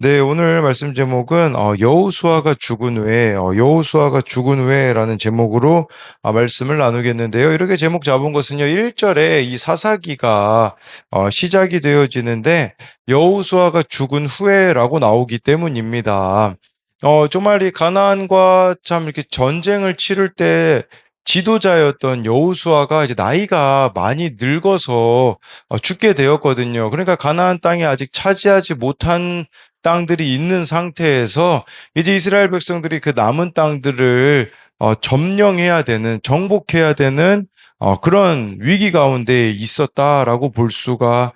네, 오늘 말씀 제목은 여호수아가 죽은 후에 여호수아가 죽은 후에라는 제목으로 말씀을 나누겠는데요. 이렇게 제목 잡은 것은요. 1절에 이 사사기가 시작이 되어지는데 여호수아가 죽은 후에라고 나오기 때문입니다. 정말 이 가나안과 참 이렇게 전쟁을 치를 때 지도자였던 여호수아가 이제 나이가 많이 늙어서 죽게 되었거든요. 그러니까 가나안 땅에 아직 차지하지 못한 땅들이 있는 상태에서 이제 이스라엘 백성들이 그 남은 땅들을 점령해야 되는, 정복해야 되는 그런 위기 가운데 있었다라고 볼 수가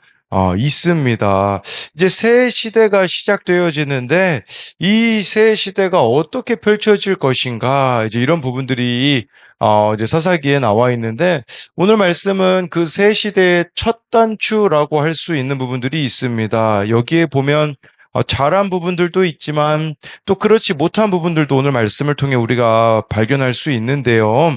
있습니다. 이제 새 시대가 시작되어지는데 이 새 시대가 어떻게 펼쳐질 것인가, 이제 이런 부분들이 이제 사사기에 나와 있는데, 오늘 말씀은 그 새 시대의 첫 단추라고 할 수 있는 부분들이 있습니다. 여기에 보면 잘한 부분들도 있지만 또 그렇지 못한 부분들도 오늘 말씀을 통해 우리가 발견할 수 있는데요.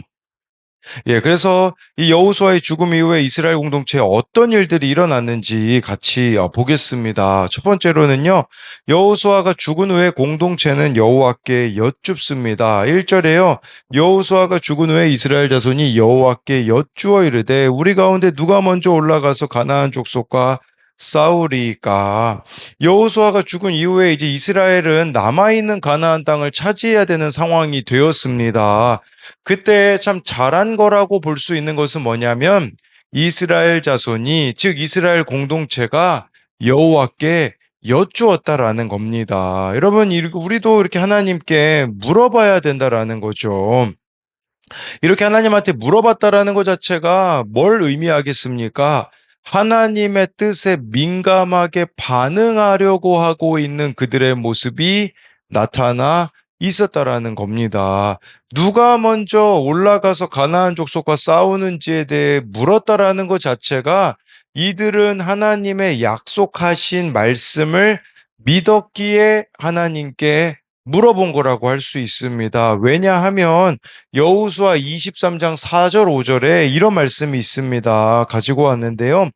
예, 그래서 이 여호수아의 죽음 이후에 이스라엘 공동체에 어떤 일들이 일어났는지 같이 보겠습니다. 첫 번째로는요, 여호수아가 죽은 후에 공동체는 여호와께 여쭙습니다. 1절에요, 여호수아가 죽은 후에 이스라엘 자손이 여호와께 여쭈어 이르되 우리 가운데 누가 먼저 올라가서 가나안 족속과 싸우리까. 여호수아가 죽은 이후에 이제 이스라엘은 남아있는 가나안 땅을 차지해야 되는 상황이 되었습니다. 그때 참 잘한 거라고 볼 수 있는 것은 뭐냐면 이스라엘 자손이, 즉 이스라엘 공동체가 여호와께 여쭈었다라는 겁니다. 여러분, 우리도 이렇게 하나님께 물어봐야 된다라는 거죠. 이렇게 하나님한테 물어봤다라는 것 자체가 뭘 의미하겠습니까? 하나님의 뜻에 민감하게 반응하려고 하고 있는 그들의 모습이 나타나 있었다라는 겁니다. 누가 먼저 올라가서 가나안 족속과 싸우는지에 대해 물었다라는 것 자체가 이들은 하나님의 약속하신 말씀을 믿었기에 하나님께 물어본 거라고 할 수 있습니다. 왜냐하면 여호수아 23장 4절 5절에 이런 말씀이 있습니다. 가지고 왔는데요.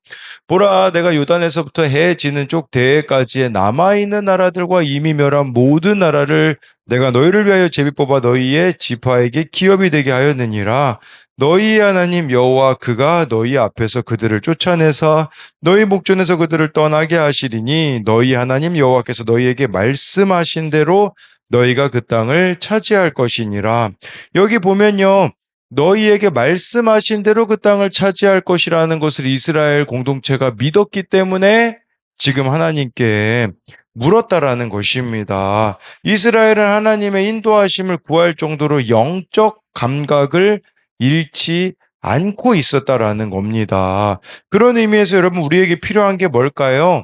보라, 내가 요단에서부터 해 지는 쪽 대해까지의 남아있는 나라들과 이미 멸한 모든 나라를 내가 너희를 위하여 제비 뽑아 너희의 지파에게 기업이 되게 하였느니라. 너희 하나님 여호와 그가 너희 앞에서 그들을 쫓아내사 너희 목전에서 그들을 떠나게 하시리니 너희 하나님 여호와께서 너희에게 말씀하신 대로 너희가 그 땅을 차지할 것이니라. 여기 보면요, 너희에게 말씀하신 대로 그 땅을 차지할 것이라는 것을 이스라엘 공동체가 믿었기 때문에 지금 하나님께 물었다라는 것입니다. 이스라엘은 하나님의 인도하심을 구할 정도로 영적 감각을 잃지 않고 있었다라는 겁니다. 그런 의미에서 여러분, 우리에게 필요한 게 뭘까요?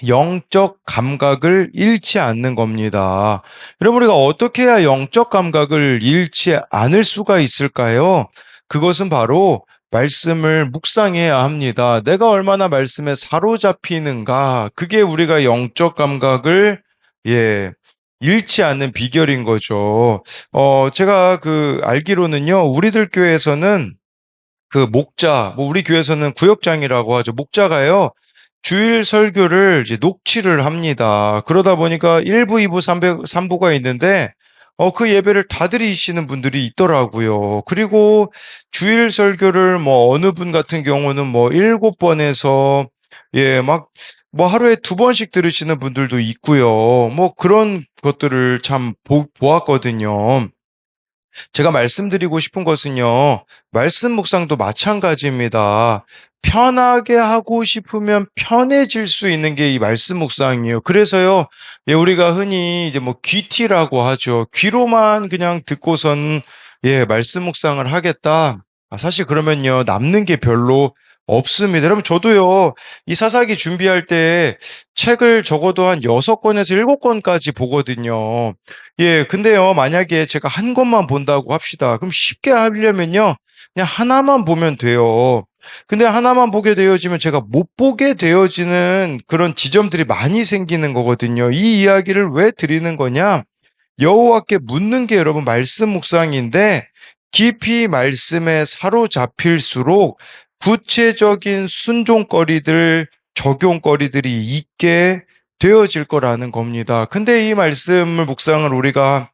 영적 감각을 잃지 않는 겁니다. 여러분, 우리가 어떻게 해야 영적 감각을 잃지 않을 수가 있을까요? 그것은 바로 말씀을 묵상해야 합니다. 내가 얼마나 말씀에 사로잡히는가, 그게 우리가 영적 감각을, 예, 잃지 않는 비결인 거죠. 제가 알기로는요, 우리들 교회에서는 목자, 뭐 우리 교회에서는 구역장이라고 하죠. 목자가요, 주일 설교를 이제 녹취를 합니다. 그러다 보니까 1부, 2부, 3부가 있는데, 그 예배를 다 드리시는 분들이 있더라고요. 그리고 주일 설교를 뭐 어느 분 같은 경우는 뭐 7번에서, 예, 뭐 하루에 2번씩 들으시는 분들도 있고요. 뭐 그런 것들을 참 보았거든요. 제가 말씀드리고 싶은 것은요, 말씀 묵상도 마찬가지입니다. 편하게 하고 싶으면 편해질 수 있는 게 이 말씀 묵상이에요. 그래서요, 예, 우리가 흔히 이제 뭐 귀티라고 하죠. 귀로만 그냥 듣고선, 예, 말씀 묵상을 하겠다. 사실 그러면요, 남는 게 별로 없습니다. 여러분, 저도요, 이 사사기 준비할 때 책을 적어도 한 6권에서 7권까지 보거든요. 예, 근데요, 만약에 제가 한 권만 본다고 합시다. 그럼 쉽게 하려면요, 그냥 하나만 보면 돼요. 근데 하나만 보게 되어지면 제가 못 보게 되어지는 그런 지점들이 많이 생기는 거거든요. 이 이야기를 왜 드리는 거냐? 여호와께 묻는 게 여러분 말씀 묵상인데, 깊이 말씀에 사로잡힐수록 구체적인 순종거리들, 적용거리들이 있게 되어질 거라는 겁니다. 근데 이 말씀을 묵상을 우리가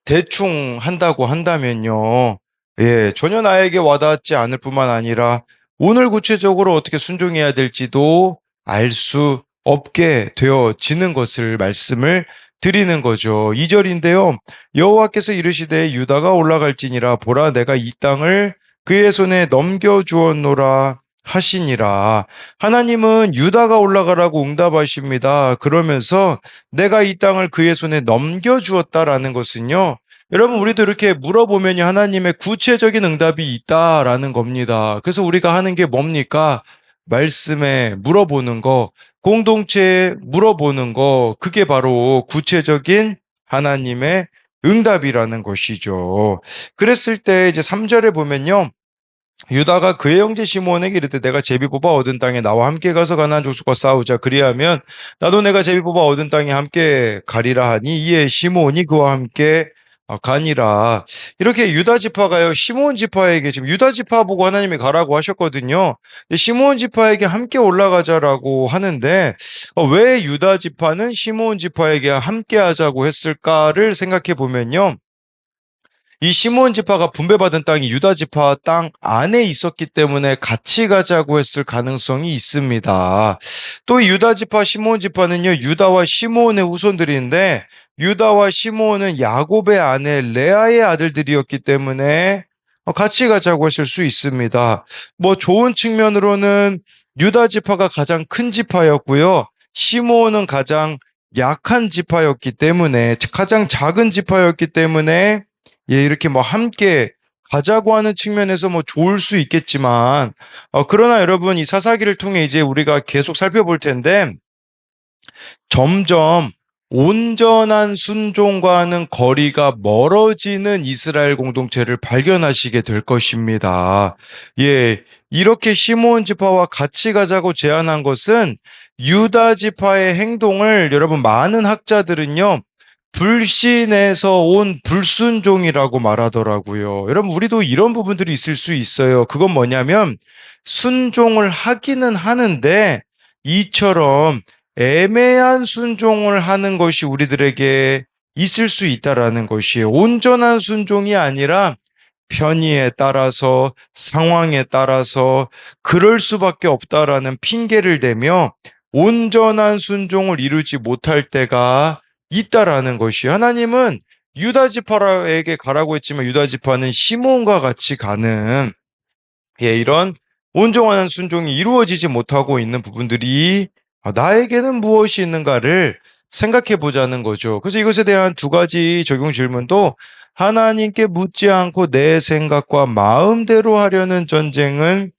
대충 한다고 한다면요. 예, 전혀 나에게 와닿지 않을 뿐만 아니라 오늘 구체적으로 어떻게 순종해야 될지도 알 수 없게 되어지는 것을 말씀을 드리는 거죠. 2절인데요. 여호와께서 이르시되 유다가 올라갈지니라 보라 내가 이 땅을 그의 손에 넘겨주었노라 하시니라. 하나님은 유다가 올라가라고 응답하십니다. 그러면서 내가 이 땅을 그의 손에 넘겨주었다라는 것은요. 여러분, 우리도 이렇게 물어보면요. 하나님의 구체적인 응답이 있다라는 겁니다. 그래서 우리가 하는 게 뭡니까? 말씀에 물어보는 거, 공동체에 물어보는 거, 그게 바로 구체적인 하나님의 응답이라는 것이죠. 그랬을 때 이제 3절에 보면요. 유다가 그의 형제 시므온에게 이르되 내가 제비 뽑아 얻은 땅에 나와 함께 가서 가나안 족속과 싸우자 그리하면 나도 내가 제비 뽑아 얻은 땅에 함께 가리라 하니 이에 시므온이 그와 함께 가니라. 이렇게 유다 지파가요 시므온 지파에게 지금 유다 지파 보고 하나님이 가라고 하셨거든요. 시므온 지파에게 함께 올라가자라고 하는데 왜 유다 지파는 시므온 지파에게 함께 하자고 했을까를 생각해 보면요. 이 시므온 지파가 분배받은 땅이 유다 지파 땅 안에 있었기 때문에 같이 가자고 했을 가능성이 있습니다. 또 유다 지파, 시므온 지파는요, 유다와 시므온의 후손들인데 유다와 시므온은 야곱의 아내 레아의 아들들이었기 때문에 같이 가자고 했을 수 있습니다. 뭐 좋은 측면으로는 유다 지파가 가장 큰 지파였고요. 시므온은 가장 약한 지파였기 때문에 가장 작은 지파였기 때문에 예, 이렇게 뭐 함께 가자고 하는 측면에서 뭐 좋을 수 있겠지만, 그러나 여러분, 이 사사기를 통해 이제 우리가 계속 살펴볼 텐데, 점점 온전한 순종과는 거리가 멀어지는 이스라엘 공동체를 발견하시게 될 것입니다. 예, 이렇게 시므온 지파와 같이 가자고 제안한 것은 유다 지파의 행동을 여러분 많은 학자들은요, 불신에서 온 불순종이라고 말하더라고요. 여러분, 우리도 이런 부분들이 있을 수 있어요. 그건 뭐냐면, 순종을 하기는 하는데, 이처럼 애매한 순종을 하는 것이 우리들에게 있을 수 있다라는 것이에요. 온전한 순종이 아니라 편의에 따라서 상황에 따라서 그럴 수밖에 없다라는 핑계를 대며 온전한 순종을 이루지 못할 때가 있다라는 것이에요. 하나님은 유다 지파에게 가라고 했지만 유다 지파는 시므온과 같이 가는 이런 온전한 순종이 이루어지지 못하고 있는 부분들이 나에게는 무엇이 있는가를 생각해 보자는 거죠. 그래서 이것에 대한 두 가지 적용 질문도 하나님께 묻지 않고 내 생각과 마음대로 하려는 전쟁은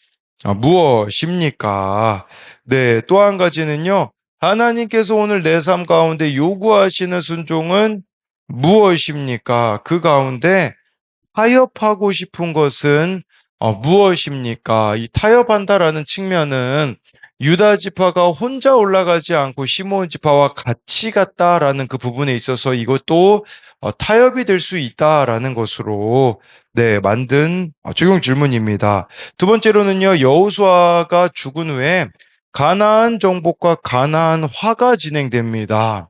무엇입니까? 네, 또 한 가지는요. 하나님께서 오늘 내 삶 가운데 요구하시는 순종은 무엇입니까? 그 가운데 타협하고 싶은 것은 무엇입니까? 이 타협한다라는 측면은 유다 지파가 혼자 올라가지 않고 시므온 지파와 같이 갔다라는 그 부분에 있어서 이것도 타협이 될 수 있다라는 것으로 네, 만든 적용 질문입니다. 두 번째로는요, 여호수아가 죽은 후에 가나안 정복과 가나안 화가 진행됩니다.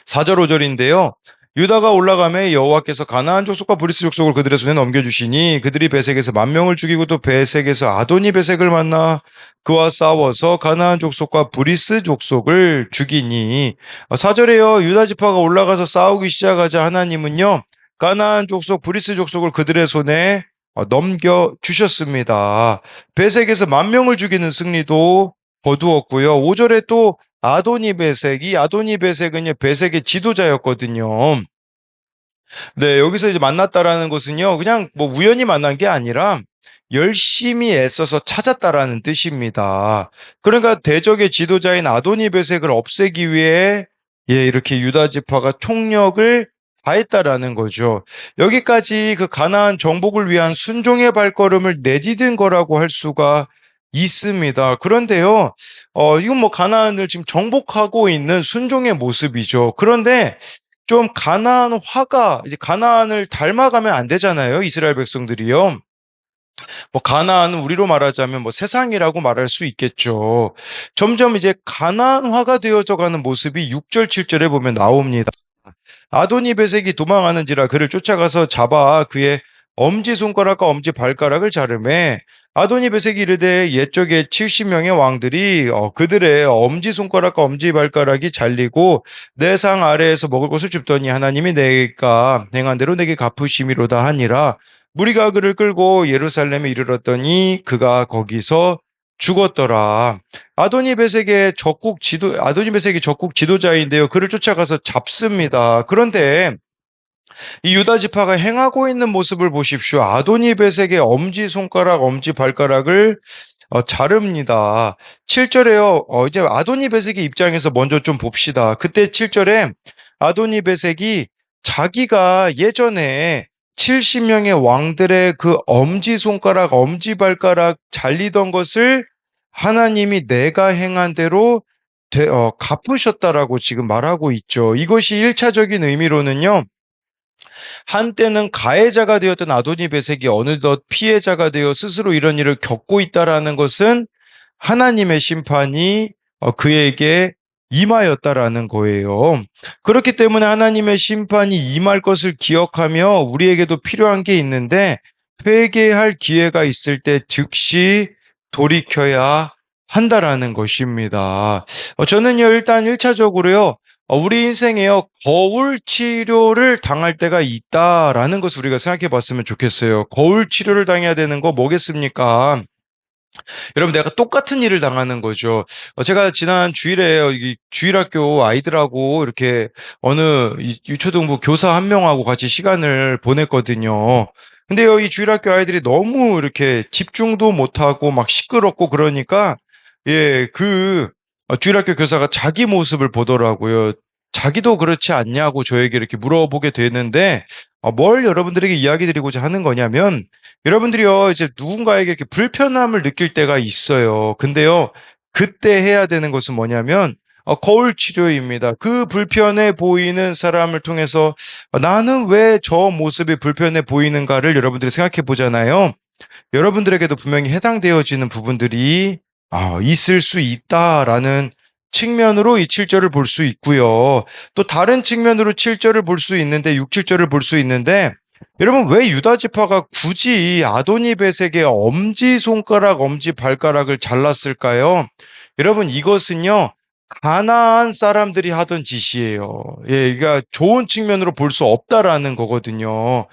4절 5절인데요. 유다가 올라가매 여호와께서 가나안 족속과 브리스 족속을 그들의 손에 넘겨주시니 그들이 베색에서 10,000명을 죽이고 또 베색에서 아도니 베색을 만나 그와 싸워서 가나안 족속과 브리스 족속을 죽이니 4절에요. 유다 지파가 올라가서 싸우기 시작하자 하나님은요. 가나안 족속 브리스 족속을 그들의 손에 넘겨주셨습니다. 베색에서 10,000명을 죽이는 승리도 거두었고요. 5절에 또 아도니 베색, 이 아도니 베색은요, 베색의 지도자였거든요. 네, 여기서 이제 만났다라는 것은요, 그냥 뭐 우연히 만난 게 아니라 열심히 애써서 찾았다라는 뜻입니다. 그러니까 대적의 지도자인 아도니 베색을 없애기 위해 이렇게 유다 지파가 총력을 다했다라는 거죠. 여기까지 그 가나안 정복을 위한 순종의 발걸음을 내디딘 거라고 할 수가 있습니다. 그런데요, 이건 뭐 가나안을 지금 정복하고 있는 순종의 모습이죠. 그런데 좀 가나안 화가 이제 가나안을 닮아가면 안 되잖아요. 이스라엘 백성들이요. 뭐 가나안은 우리로 말하자면 뭐 세상이라고 말할 수 있겠죠. 점점 이제 가나안화가 되어져 가는 모습이 6절, 7절에 보면 나옵니다. 아도니베섹이 도망하는지라 그를 쫓아가서 잡아 그의 엄지손가락과 엄지발가락을 자르매 아도니베섹이 이르되 옛적에 70명의 왕들이 그들의 엄지손가락과 엄지발가락이 잘리고 내 상 아래에서 먹을 것을 줍더니 하나님이 내가 행한 대로 내게 갚으심이로다 하니라. 무리가 그를 끌고 예루살렘에 이르렀더니 그가 거기서 죽었더라. 아도니베섹이 적국 지도자인데요. 그를 쫓아가서 잡습니다. 그런데 이 유다 지파가 행하고 있는 모습을 보십시오. 아도니베섹의 엄지 손가락, 엄지 발가락을 자릅니다. 7절에요. 이제 아도니베섹의 입장에서 먼저 좀 봅시다. 그때 7절에 아도니베섹이 자기가 예전에 70명의 왕들의 그 엄지손가락, 엄지발가락 잘리던 것을 하나님이 내가 행한 대로 갚으셨다라고 지금 말하고 있죠. 이것이 1차적인 의미로는요. 한때는 가해자가 되었던 아도니베섹이 어느덧 피해자가 되어 스스로 이런 일을 겪고 있다라는 것은 하나님의 심판이 그에게 임하였다라는 거예요. 그렇기 때문에 하나님의 심판이 임할 것을 기억하며 우리에게도 필요한 게 있는데 회개할 기회가 있을 때 즉시 돌이켜야 한다라는 것입니다. 저는요, 일단 1차적으로요, 우리 인생에요, 거울 치료를 당할 때가 있다라는 것을 우리가 생각해 봤으면 좋겠어요. 거울 치료를 당해야 되는 거 뭐겠습니까? 여러분, 내가 똑같은 일을 당하는 거죠. 제가 지난 주일에 이 주일학교 아이들하고 이렇게 어느 유초등부 교사 한 명하고 같이 시간을 보냈거든요. 근데요, 이 주일학교 아이들이 너무 이렇게 집중도 못하고 막 시끄럽고 그러니까, 예, 주일학교 교사가 자기 모습을 보더라고요. 자기도 그렇지 않냐고 저에게 이렇게 물어보게 되는데, 뭘 여러분들에게 이야기 드리고자 하는 거냐면, 여러분들이요, 이제 누군가에게 이렇게 불편함을 느낄 때가 있어요. 근데요, 그때 해야 되는 것은 뭐냐면, 거울 치료입니다. 그 불편해 보이는 사람을 통해서 나는 왜 저 모습이 불편해 보이는가를 여러분들이 생각해 보잖아요. 여러분들에게도 분명히 해당되어지는 부분들이 있을 수 있다라는 측면으로 이 7절을 볼 수 있고요. 또 다른 측면으로 7절을 볼 수 있는데 6, 7절을 볼 수 있는데 여러분 왜 유다 지파가 굳이 아도니베섹의 엄지손가락, 엄지발가락을 잘랐을까요? 여러분 이것은요. 가나안 사람들이 하던 짓이에요. 예, 그러니까 좋은 측면으로 볼 수 없다라는 거거든요.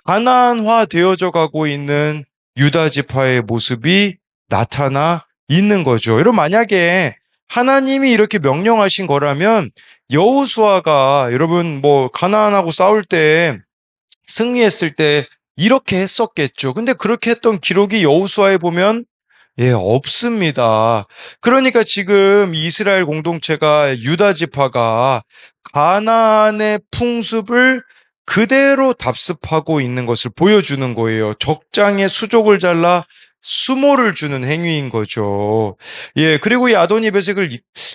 가나안화 되어져 가고 있는 유다 지파의 모습이 나타나 있는 거죠. 여러분 만약에 하나님이 이렇게 명령하신 거라면 여호수아가 여러분 뭐 가나안하고 싸울 때 승리했을 때 이렇게 했었겠죠. 근데 그렇게 했던 기록이 여호수아에 보면 없습니다. 그러니까 지금 이스라엘 공동체가 유다 지파가 가나안의 풍습을 그대로 답습하고 있는 것을 보여주는 거예요. 적장에 수족을 잘라 수모를 주는 행위인 거죠. 예, 그리고 이 아도니베섹을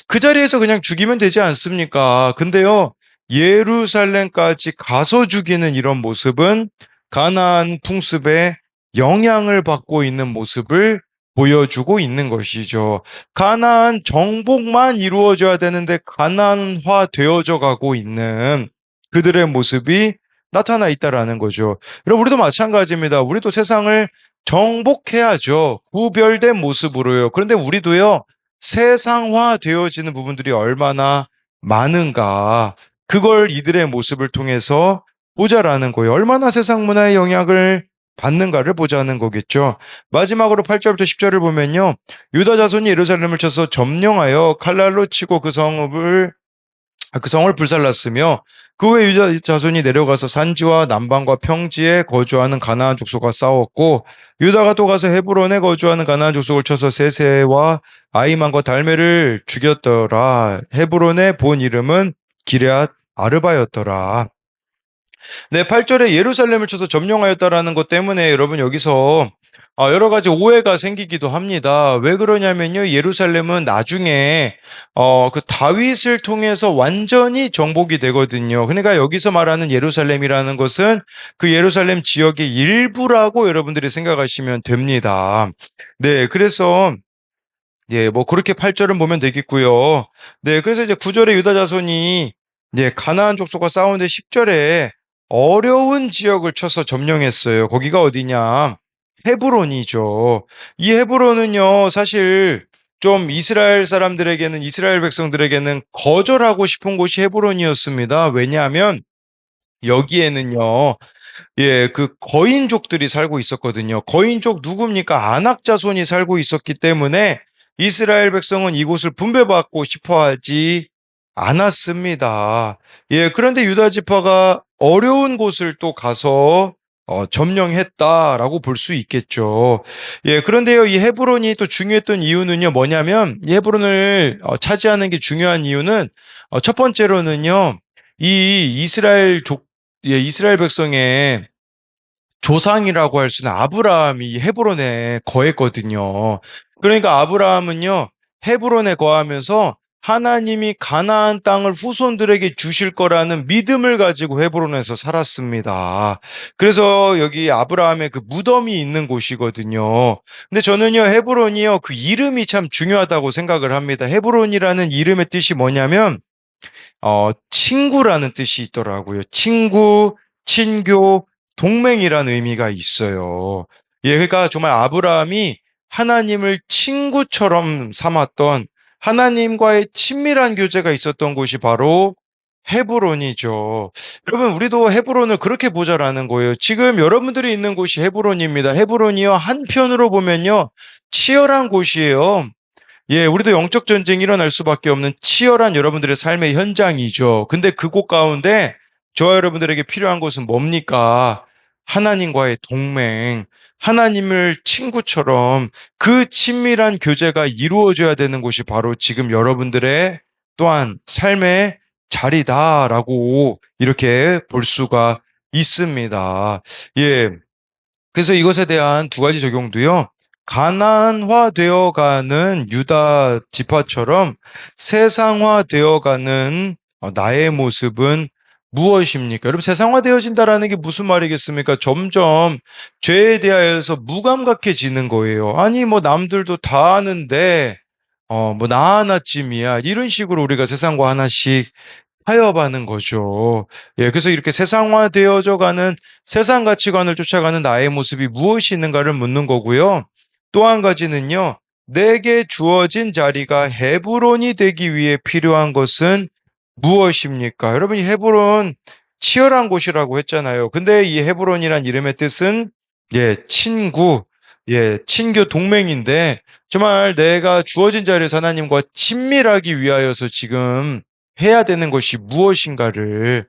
그 자리에서 그냥 죽이면 되지 않습니까? 근데요, 예루살렘까지 가서 죽이는 이런 모습은 가나안 풍습에 영향을 받고 있는 모습을 보여주고 있는 것이죠. 가나안 정복만 이루어져야 되는데 가나안화 되어져 가고 있는 그들의 모습이 나타나 있다라는 거죠. 여러분, 우리도 마찬가지입니다. 우리도 세상을 정복해야죠. 구별된 모습으로요. 그런데 우리도요, 세상화 되어지는 부분들이 얼마나 많은가. 그걸 이들의 모습을 통해서 보자라는 거예요. 얼마나 세상 문화의 영향을 받는가를 보자는 거겠죠. 마지막으로 8절부터 10절을 보면요. 유다 자손이 예루살렘을 쳐서 점령하여 칼날로 치고 그 성을 불살랐으며 그 후에 유다 자손이 내려가서 산지와 남방과 평지에 거주하는 가나안 족속과 싸웠고 유다가 또 가서 헤브론에 거주하는 가나안 족속을 쳐서 세세와 아이만과 달메를 죽였더라. 헤브론의 본 이름은 기럇 아르바였더라. 네, 8절에 예루살렘을 쳐서 점령하였다라는 것 때문에 여러분 여기서 여러 가지 오해가 생기기도 합니다. 왜 그러냐면요. 예루살렘은 나중에 그 다윗을 통해서 완전히 정복이 되거든요. 그러니까 여기서 말하는 예루살렘이라는 것은 그 예루살렘 지역의 일부라고 여러분들이 생각하시면 됩니다. 네, 그래서 예, 뭐 그렇게 8절은 보면 되겠고요. 네, 그래서 이제 9절에 유다 자손이 가나안 족속과 싸우는데 10절에 어려운 지역을 쳐서 점령했어요. 거기가 어디냐? 헤브론이죠. 이 헤브론은요, 사실 좀 이스라엘 사람들에게는, 이스라엘 백성들에게는 거절하고 싶은 곳이 헤브론이었습니다. 왜냐하면 여기에는요, 그 거인족들이 살고 있었거든요. 거인족 누굽니까? 아낙 자손이 살고 있었기 때문에 이스라엘 백성은 이곳을 분배받고 싶어 하지 않았습니다. 그런데 유다 지파가 어려운 곳을 또 가서 점령했다라고 볼 수 있겠죠. 그런데요, 이 헤브론이 또 중요했던 이유는요, 뭐냐면, 이 헤브론을 차지하는 게 중요한 이유는, 첫 번째로는요, 이 이스라엘 백성의 조상이라고 할 수는 아브라함이 헤브론에 거했거든요. 그러니까 아브라함은요, 헤브론에 거하면서 하나님이 가나안 땅을 후손들에게 주실 거라는 믿음을 가지고 헤브론에서 살았습니다. 그래서 여기 아브라함의 그 무덤이 있는 곳이거든요. 근데 저는요, 헤브론이요, 그 이름이 참 중요하다고 생각을 합니다. 헤브론이라는 이름의 뜻이 뭐냐면, 친구라는 뜻이 있더라고요. 친구, 친교, 동맹이라는 의미가 있어요. 그러니까 정말 아브라함이 하나님을 친구처럼 삼았던 하나님과의 친밀한 교제가 있었던 곳이 바로 헤브론이죠. 여러분, 우리도 헤브론을 그렇게 보자라는 거예요. 지금 여러분들이 있는 곳이 헤브론입니다. 헤브론이요, 한편으로 보면요, 치열한 곳이에요. 우리도 영적 전쟁이 일어날 수밖에 없는 치열한 여러분들의 삶의 현장이죠. 근데 그곳 가운데 저와 여러분들에게 필요한 것은 뭡니까? 하나님과의 동맹, 하나님을 친구처럼 그 친밀한 교제가 이루어져야 되는 곳이 바로 지금 여러분들의 또한 삶의 자리다라고 이렇게 볼 수가 있습니다. 예. 그래서 이것에 대한 두 가지 적용도요. 가난화되어 가는 유다 지파처럼 세상화되어 가는 나의 모습은 무엇입니까? 여러분, 세상화되어진다라는 게 무슨 말이겠습니까? 점점 죄에 대하여서 무감각해지는 거예요. 아니, 뭐 남들도 다 아는데 뭐 나 하나쯤이야. 이런 식으로 우리가 세상과 하나씩 타협하는 거죠. 그래서 이렇게 세상화되어져 가는 세상 가치관을 쫓아가는 나의 모습이 무엇이 있는가를 묻는 거고요. 또 한 가지는요, 내게 주어진 자리가 헤브론이 되기 위해 필요한 것은 무엇입니까? 여러분, 이 헤브론 치열한 곳이라고 했잖아요. 근데 이 헤브론이란 이름의 뜻은 친구, 친교 동맹인데 정말 내가 주어진 자리에서 하나님과 친밀하기 위하여서 지금 해야 되는 것이 무엇인가를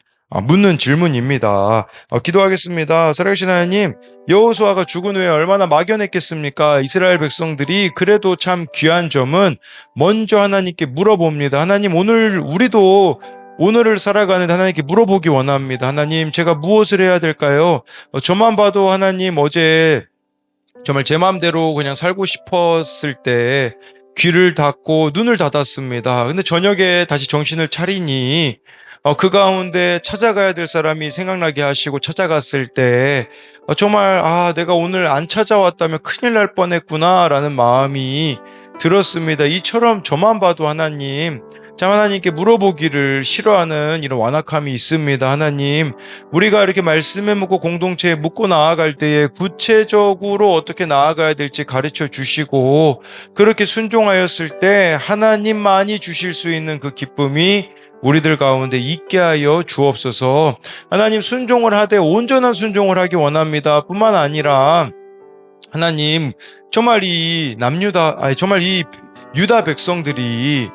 묻는 질문입니다. 기도하겠습니다. 살아계신 하나님, 여호수아가 죽은 후에 얼마나 막연했겠습니까? 이스라엘 백성들이 그래도 참 귀한 점은 먼저 하나님께 물어봅니다. 하나님, 우리도 오늘을 살아가는 하나님께 물어보기 원합니다. 하나님, 제가 무엇을 해야 될까요? 저만 봐도 하나님, 어제 정말 제 마음대로 그냥 살고 싶었을 때 귀를 닫고 눈을 닫았습니다. 근데 저녁에 다시 정신을 차리니 그 가운데 찾아가야 될 사람이 생각나게 하시고 찾아갔을 때 정말 내가 오늘 안 찾아왔다면 큰일 날 뻔했구나라는 마음이 들었습니다. 이처럼 저만 봐도 하나님, 참 하나님께 물어보기를 싫어하는 이런 완악함이 있습니다. 하나님, 우리가 이렇게 말씀에 묻고 공동체에 묻고 나아갈 때에 구체적으로 어떻게 나아가야 될지 가르쳐 주시고, 그렇게 순종하였을 때 하나님만이 주실 수 있는 그 기쁨이 우리들 가운데 있게 하여 주옵소서. 하나님, 순종을 하되 온전한 순종을 하기 원합니다. 뿐만 아니라 하나님, 정말 정말 이 유다 백성들이,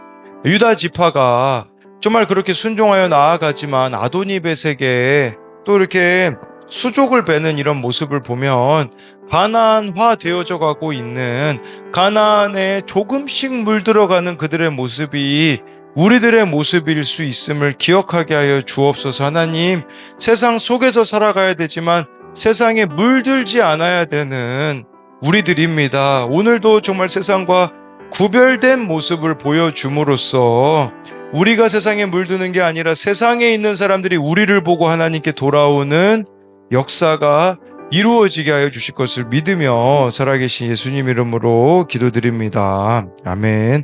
유다 지파가 정말 그렇게 순종하여 나아가지만 아도니벳에게 또 이렇게 수족을 베는 이런 모습을 보면 가나안화 되어져 가고 있는, 가나안에 조금씩 물들어가는 그들의 모습이 우리들의 모습일 수 있음을 기억하게 하여 주옵소서. 하나님, 세상 속에서 살아가야 되지만 세상에 물들지 않아야 되는 우리들입니다. 오늘도 정말 세상과 구별된 모습을 보여줌으로써 우리가 세상에 물드는 게 아니라 세상에 있는 사람들이 우리를 보고 하나님께 돌아오는 역사가 이루어지게 하여 주실 것을 믿으며 살아계신 예수님 이름으로 기도드립니다. 아멘.